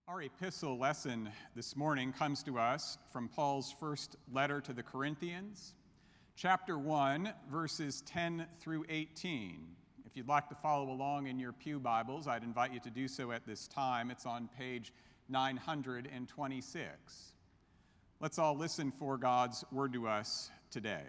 Our epistle lesson this morning comes to us from Paul's first letter to the Corinthians, chapter 1, verses 10 through 18. If you'd like to follow along in your pew Bibles, I'd invite you to do so at this time. It's on page 926. Let's all listen for God's word to us today.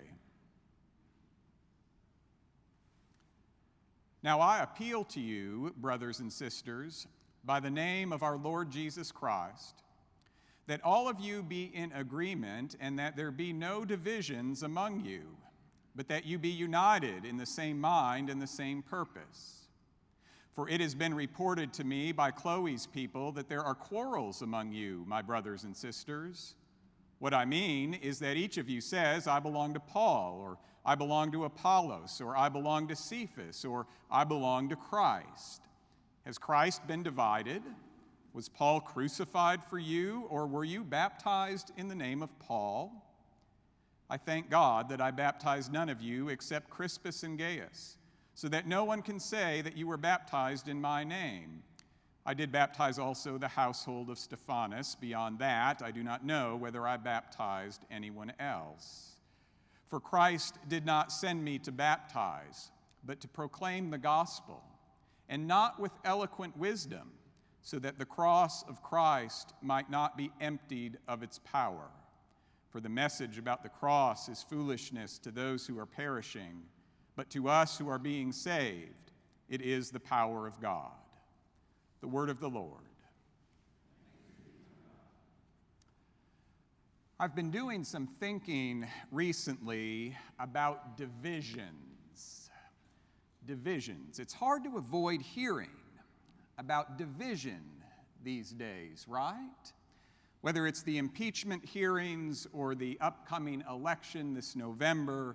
Now I appeal to you, brothers and sisters, by the name of our Lord Jesus Christ, that all of you be in agreement and that there be no divisions among you, but that you be united in the same mind and the same purpose. For it has been reported to me by Chloe's people that there are quarrels among you, my brothers and sisters. What I mean is that each of you says, I belong to Paul, or I belong to Apollos, or I belong to Cephas, or I belong to Christ. Has Christ been divided? Was Paul crucified for you, or were you baptized in the name of Paul? I thank God that I baptized none of you except Crispus and Gaius, so that no one can say that you were baptized in my name. I did baptize also the household of Stephanas. Beyond that, I do not know whether I baptized anyone else. For Christ did not send me to baptize, but to proclaim the gospel, and not with eloquent wisdom, so that the cross of Christ might not be emptied of its power. For the message about the cross is foolishness to those who are perishing, but to us who are being saved, it is the power of God. The word of the Lord. I've been doing some thinking recently about divisions. It's hard to avoid hearing about division these days, right? Whether it's the impeachment hearings or the upcoming election this November,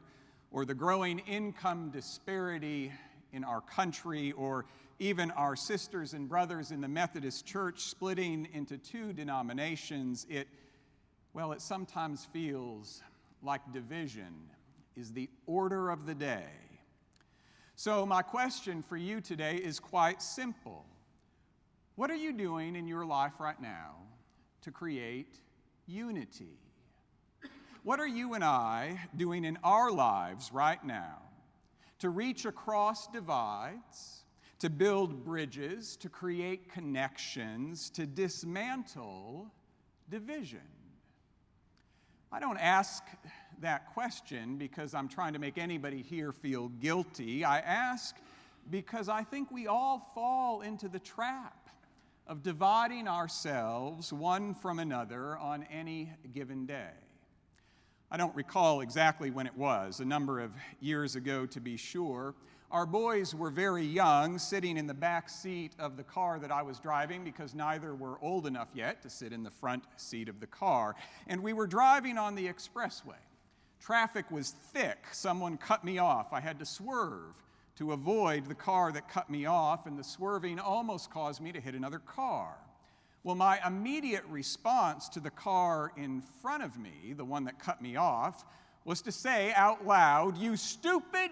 or the growing income disparity in our country, or even our sisters and brothers in the Methodist Church splitting into two denominations, it sometimes feels like division is the order of the day. So my question for you today is quite simple. What are you doing in your life right now to create unity? What are you and I doing in our lives right now to reach across divides, to build bridges, to create connections, to dismantle division? I don't ask that question because I'm trying to make anybody here feel guilty. I ask because I think we all fall into the trap of dividing ourselves one from another on any given day. I don't recall exactly when it was, a number of years ago to be sure. Our boys were very young, sitting in the back seat of the car that I was driving because neither were old enough yet to sit in the front seat of the car. And we were driving on the expressway. Traffic was thick. Someone cut me off. I had to swerve to avoid the car that cut me off, and the swerving almost caused me to hit another car. Well, my immediate response to the car in front of me, the one that cut me off, was to say out loud, "You stupid!"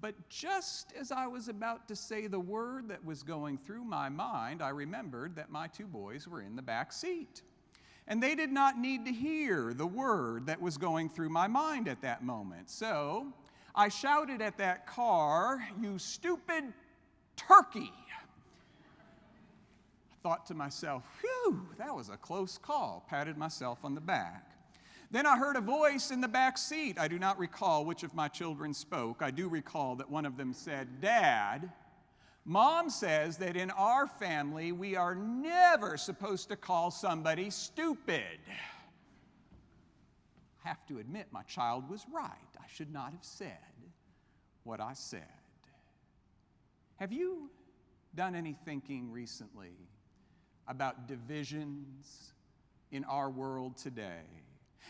But just as I was about to say the word that was going through my mind, I remembered that my two boys were in the back seat. And they did not need to hear the word that was going through my mind at that moment. So I shouted at that car, "You stupid turkey!" I thought to myself, "Whew, that was a close call," patted myself on the back. Then I heard a voice in the back seat. I do not recall which of my children spoke. I do recall that one of them said, "Dad, Mom says that in our family we are never supposed to call somebody stupid." I have to admit my child was right. I should not have said what I said. Have you done any thinking recently about divisions in our world today?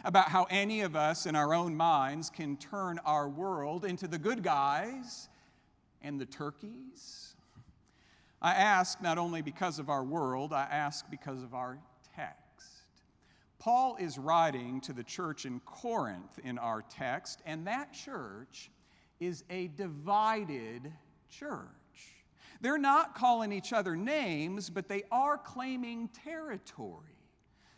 About how any of us in our own minds can turn our world into the good guys and the turkeys? I ask not only because of our world, I ask because of our text. Paul is writing to the church in Corinth in our text, and that church is a divided church. They're not calling each other names, but they are claiming territory.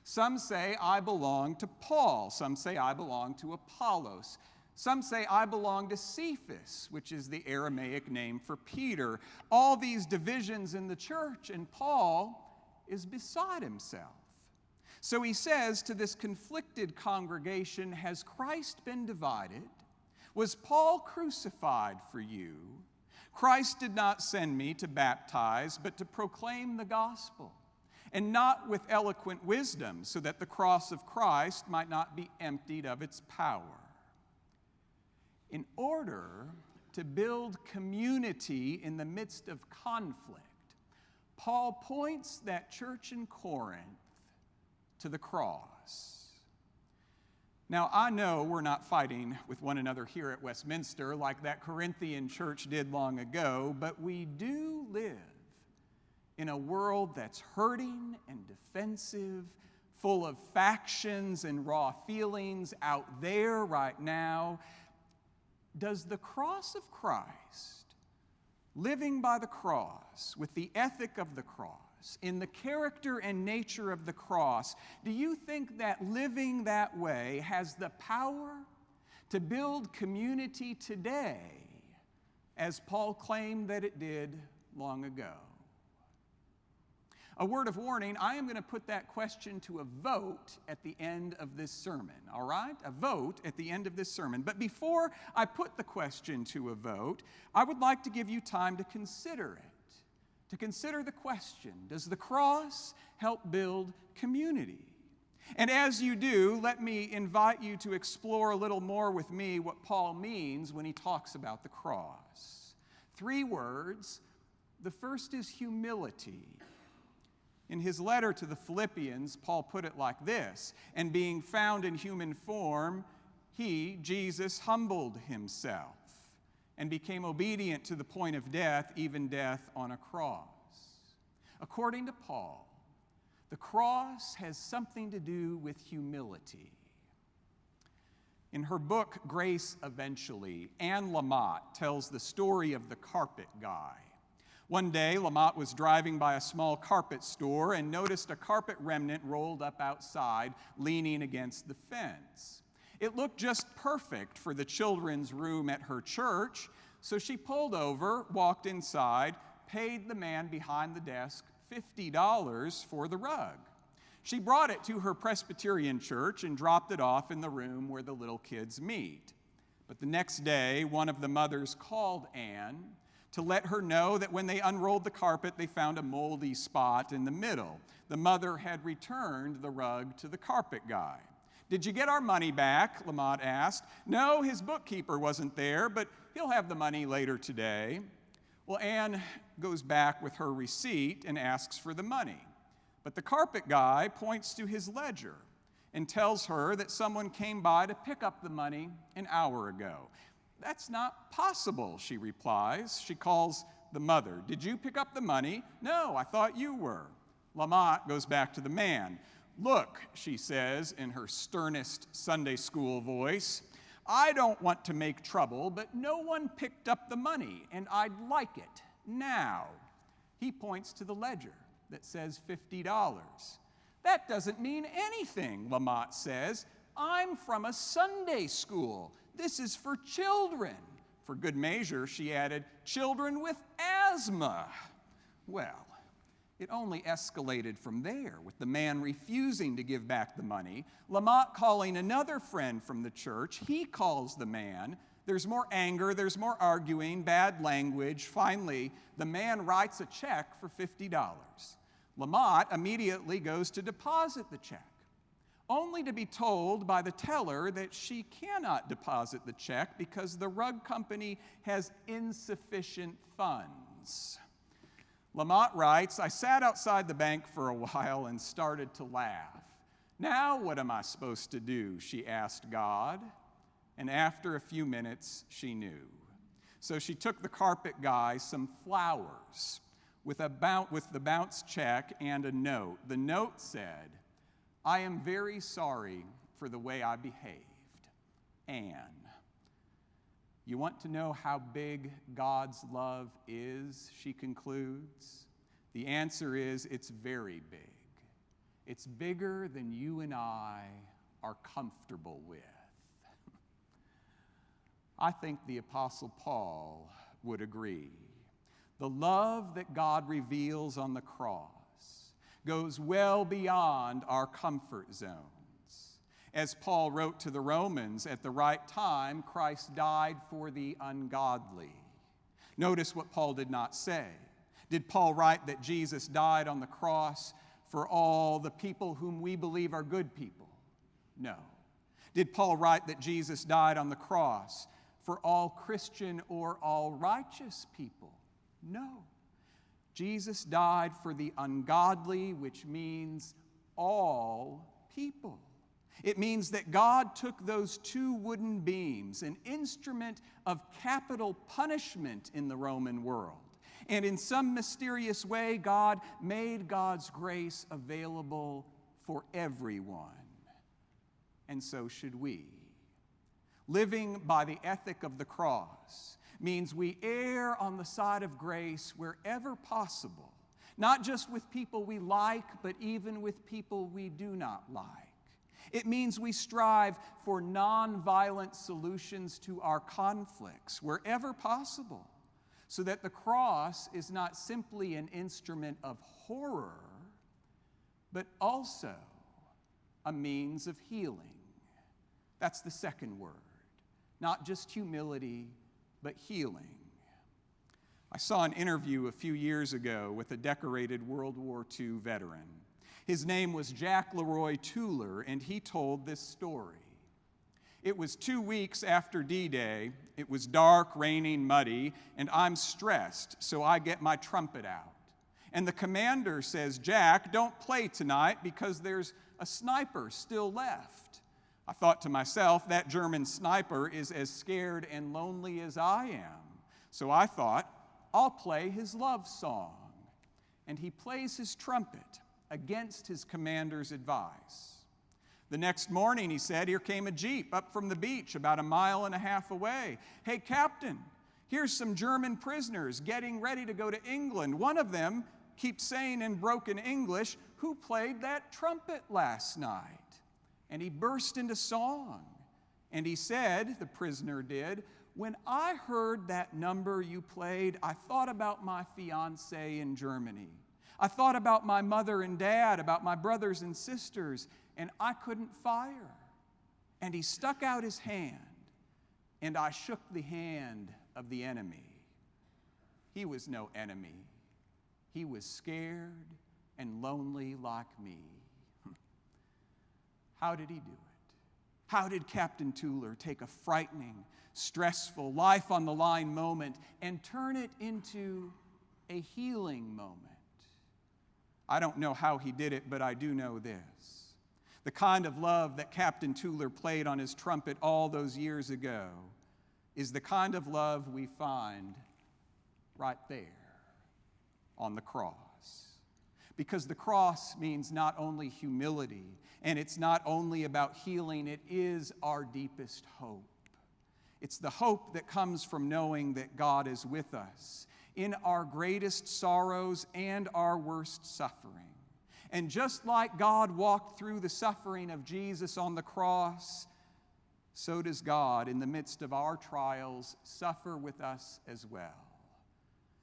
Some say, I belong to Paul. Some say, I belong to Apollos. Some say, I belong to Cephas, which is the Aramaic name for Peter. All these divisions in the church, and Paul is beside himself. So he says to this conflicted congregation, has Christ been divided? Was Paul crucified for you? Christ did not send me to baptize, but to proclaim the gospel, and not with eloquent wisdom, so that the cross of Christ might not be emptied of its power. In order to build community in the midst of conflict, Paul points that church in Corinth to the cross. Now, I know we're not fighting with one another here at Westminster like that Corinthian church did long ago, but we do live in a world that's hurting and defensive, full of factions and raw feelings out there right now. Does the cross of Christ, living by the cross, with the ethic of the cross, in the character and nature of the cross, do you think that living that way has the power to build community today, as Paul claimed that it did long ago? A word of warning, I am going to put that question to a vote at the end of this sermon, all right? A vote at the end of this sermon. But before I put the question to a vote, I would like to give you time to consider it. To consider the question, does the cross help build community? And as you do, let me invite you to explore a little more with me what Paul means when he talks about the cross. 3 words. The first is humility. In his letter to the Philippians, Paul put it like this, and being found in human form, he, Jesus, humbled himself and became obedient to the point of death, even death on a cross. According to Paul, the cross has something to do with humility. In her book, Grace Eventually, Anne Lamott tells the story of the carpet guy. One day, Lamott was driving by a small carpet store and noticed a carpet remnant rolled up outside, leaning against the fence. It looked just perfect for the children's room at her church, so she pulled over, walked inside, paid the man behind the desk $50 for the rug. She brought it to her Presbyterian church and dropped it off in the room where the little kids meet. But the next day, one of the mothers called Anne to let her know that when they unrolled the carpet, they found a moldy spot in the middle. The mother had returned the rug to the carpet guy. "Did you get our money back?" Lamott asked. "No, his bookkeeper wasn't there, but he'll have the money later today." Well, Anne goes back with her receipt and asks for the money. But the carpet guy points to his ledger and tells her that someone came by to pick up the money an hour ago. "That's not possible," she replies. She calls the mother. "Did you pick up the money?" "No, I thought you were." Lamott goes back to the man. "Look," she says in her sternest Sunday school voice, "I don't want to make trouble, but no one picked up the money, and I'd like it now." He points to the ledger that says $50. "That doesn't mean anything," Lamott says. "I'm from a Sunday school. This is for children." For good measure, she added, "Children with asthma." Well, it only escalated from there, with the man refusing to give back the money. Lamott calling another friend from the church. He calls the man. There's more anger, there's more arguing, bad language. Finally, the man writes a check for $50. Lamott immediately goes to deposit the check, only to be told by the teller that she cannot deposit the check because the rug company has insufficient funds. Lamott writes, "I sat outside the bank for a while and started to laugh. Now what am I supposed to do?" she asked God. And after a few minutes, she knew. So she took the carpet guy some flowers with the bounce check and a note. The note said, "I am very sorry for the way I behaved. Anne." You want to know how big God's love is, she concludes? The answer is it's very big. It's bigger than you and I are comfortable with. I think the Apostle Paul would agree. The love that God reveals on the cross goes well beyond our comfort zones. As Paul wrote to the Romans, at the right time, Christ died for the ungodly. Notice what Paul did not say. Did Paul write that Jesus died on the cross for all the people whom we believe are good people? No. Did Paul write that Jesus died on the cross for all Christian or all righteous people? No. Jesus died for the ungodly, which means all people. It means that God took those two wooden beams, an instrument of capital punishment in the Roman world, and in some mysterious way, God made God's grace available for everyone. And so should we. Living by the ethic of the cross means we err on the side of grace wherever possible, not just with people we like, but even with people we do not like. It means we strive for nonviolent solutions to our conflicts wherever possible, so that the cross is not simply an instrument of horror, but also a means of healing. That's the second word. Not just humility, but healing. I saw an interview a few years ago with a decorated World War II veteran. His name was Jack Leroy Tueller, and he told this story. It was 2 weeks after D-Day. It was dark, raining, muddy, and I'm stressed, so I get my trumpet out. And the commander says, "Jack, don't play tonight because there's a sniper still left." I thought to myself, that German sniper is as scared and lonely as I am. So I thought, I'll play his love song. And he plays his trumpet against his commander's advice. The next morning, he said, here came a jeep up from the beach about 1.5 miles away. "Hey, Captain, here's some German prisoners getting ready to go to England. One of them keeps saying in broken English, 'Who played that trumpet last night?'" And he burst into song. And he said, the prisoner did, "When I heard that number you played, I thought about my fiancée in Germany. I thought about my mother and dad, about my brothers and sisters, and I couldn't fire." And he stuck out his hand, and I shook the hand of the enemy. He was no enemy. He was scared and lonely like me. How did he do it? How did Captain Tueller take a frightening, stressful, life-on-the-line moment and turn it into a healing moment? I don't know how he did it, but I do know this. The kind of love that Captain Tueller played on his trumpet all those years ago is the kind of love we find right there on the cross. Because the cross means not only humility, and it's not only about healing, it is our deepest hope. It's the hope that comes from knowing that God is with us in our greatest sorrows and our worst suffering. And just like God walked through the suffering of Jesus on the cross, so does God, in the midst of our trials, suffer with us as well.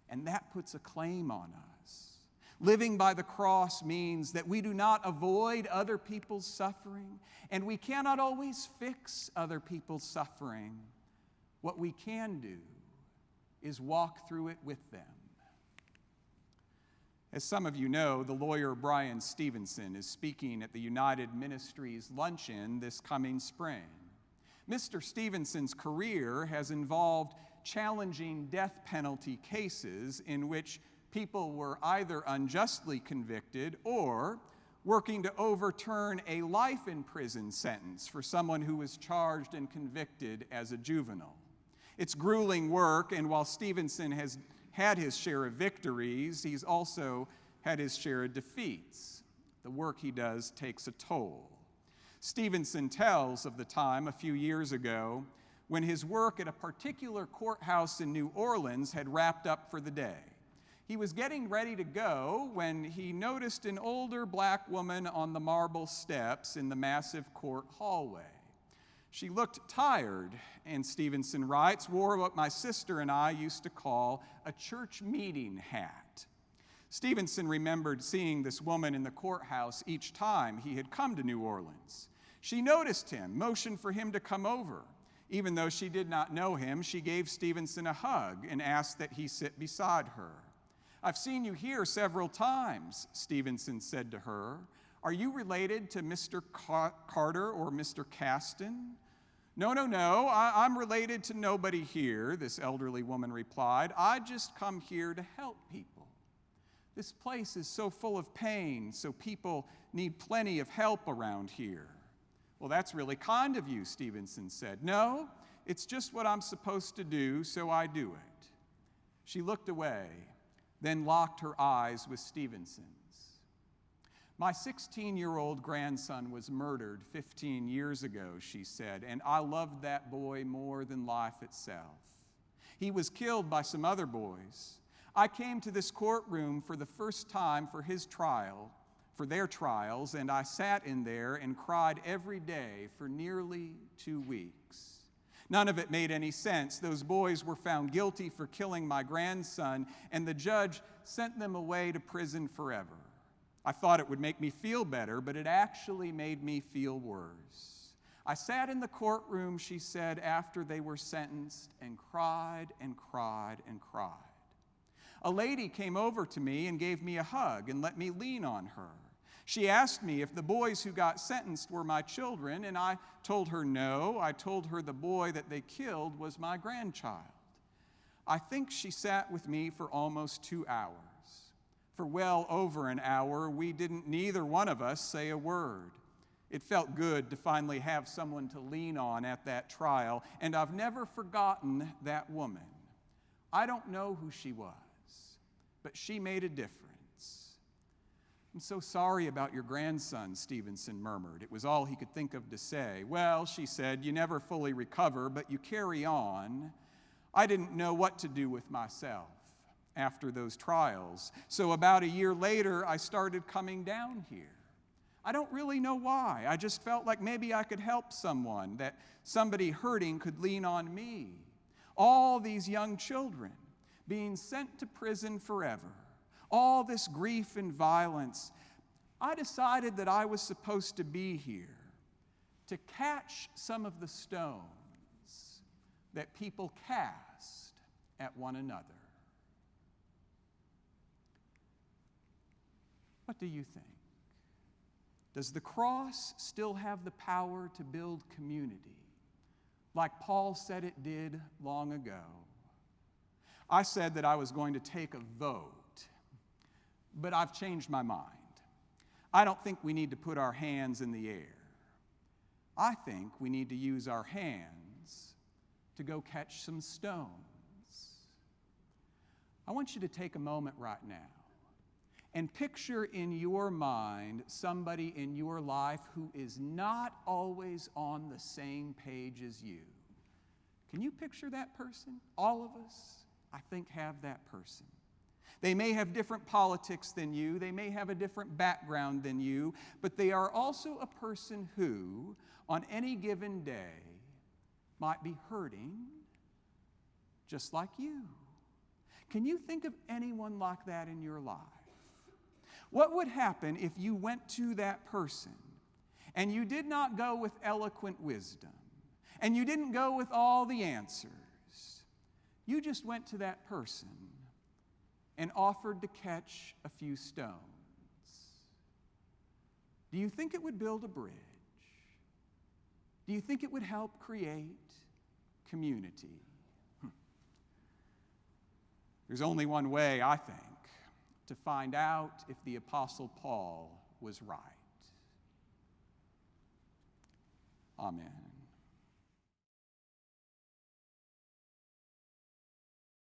And that puts a claim on us. Living by the cross means that we do not avoid other people's suffering, and we cannot always fix other people's suffering. What we can do is walk through it with them. As some of you know, the lawyer Brian Stevenson is speaking at the United Ministries Luncheon this coming spring. Mr. Stevenson's career has involved challenging death penalty cases in which people were either unjustly convicted or working to overturn a life in prison sentence for someone who was charged and convicted as a juvenile. It's grueling work, and while Stevenson has had his share of victories, he's also had his share of defeats. The work he does takes a toll. Stevenson tells of the time a few years ago when his work at a particular courthouse in New Orleans had wrapped up for the day. He was getting ready to go when he noticed an older black woman on the marble steps in the massive court hallway. She looked tired, and Stevenson writes, wore what my sister and I used to call a church meeting hat. Stevenson remembered seeing this woman in the courthouse each time he had come to New Orleans. She noticed him, motioned for him to come over. Even though she did not know him, she gave Stevenson a hug and asked that he sit beside her. "I've seen you here several times," Stevenson said to her. "Are you related to Mr. Carter or Mr. Caston?" No, I'm related to nobody here," this elderly woman replied. "I just come here to help people. This place is so full of pain, so people need plenty of help around here." "Well, that's really kind of you," Stevenson said. "No, it's just what I'm supposed to do, so I do it." She looked away, then locked her eyes with Stevenson's. "My 16-year-old grandson was murdered 15 years ago," she said, "and I loved that boy more than life itself. He was killed by some other boys. I came to this courtroom for the first time for their trials, and I sat in there and cried every day for nearly 2 weeks. None of it made any sense. Those boys were found guilty for killing my grandson, and the judge sent them away to prison forever. I thought it would make me feel better, but it actually made me feel worse. I sat in the courtroom," she said, "after they were sentenced and cried and cried and cried. A lady came over to me and gave me a hug and let me lean on her. She asked me if the boys who got sentenced were my children, and I told her no. I told her the boy that they killed was my grandchild. I think she sat with me for almost 2 hours. For well over an hour, we didn't neither one of us say a word. It felt good to finally have someone to lean on at that trial, and I've never forgotten that woman. I don't know who she was, but she made a difference." "I'm so sorry about your grandson," Stevenson murmured. It was all he could think of to say. "Well," she said, "you never fully recover, but you carry on. I didn't know what to do with myself after those trials. So about a year later, I started coming down here. I don't really know why. I just felt like maybe I could help someone, that somebody hurting could lean on me. All these young children being sent to prison forever, all this grief and violence. I decided that I was supposed to be here to catch some of the stones that people cast at one another." What do you think? Does the cross still have the power to build community, like Paul said it did long ago? I said that I was going to take a vote, but I've changed my mind. I don't think we need to put our hands in the air. I think we need to use our hands to go catch some stones. I want you to take a moment right now and picture in your mind somebody in your life who is not always on the same page as you. Can you picture that person? All of us, I think, have that person. They may have different politics than you, they may have a different background than you, but they are also a person who, on any given day, might be hurting just like you. Can you think of anyone like that in your life? What would happen if you went to that person and you did not go with eloquent wisdom and you didn't go with all the answers? You just went to that person and offered to catch a few stones. Do you think it would build a bridge? Do you think it would help create community? There's only one way, I think, to find out if the Apostle Paul was right. Amen.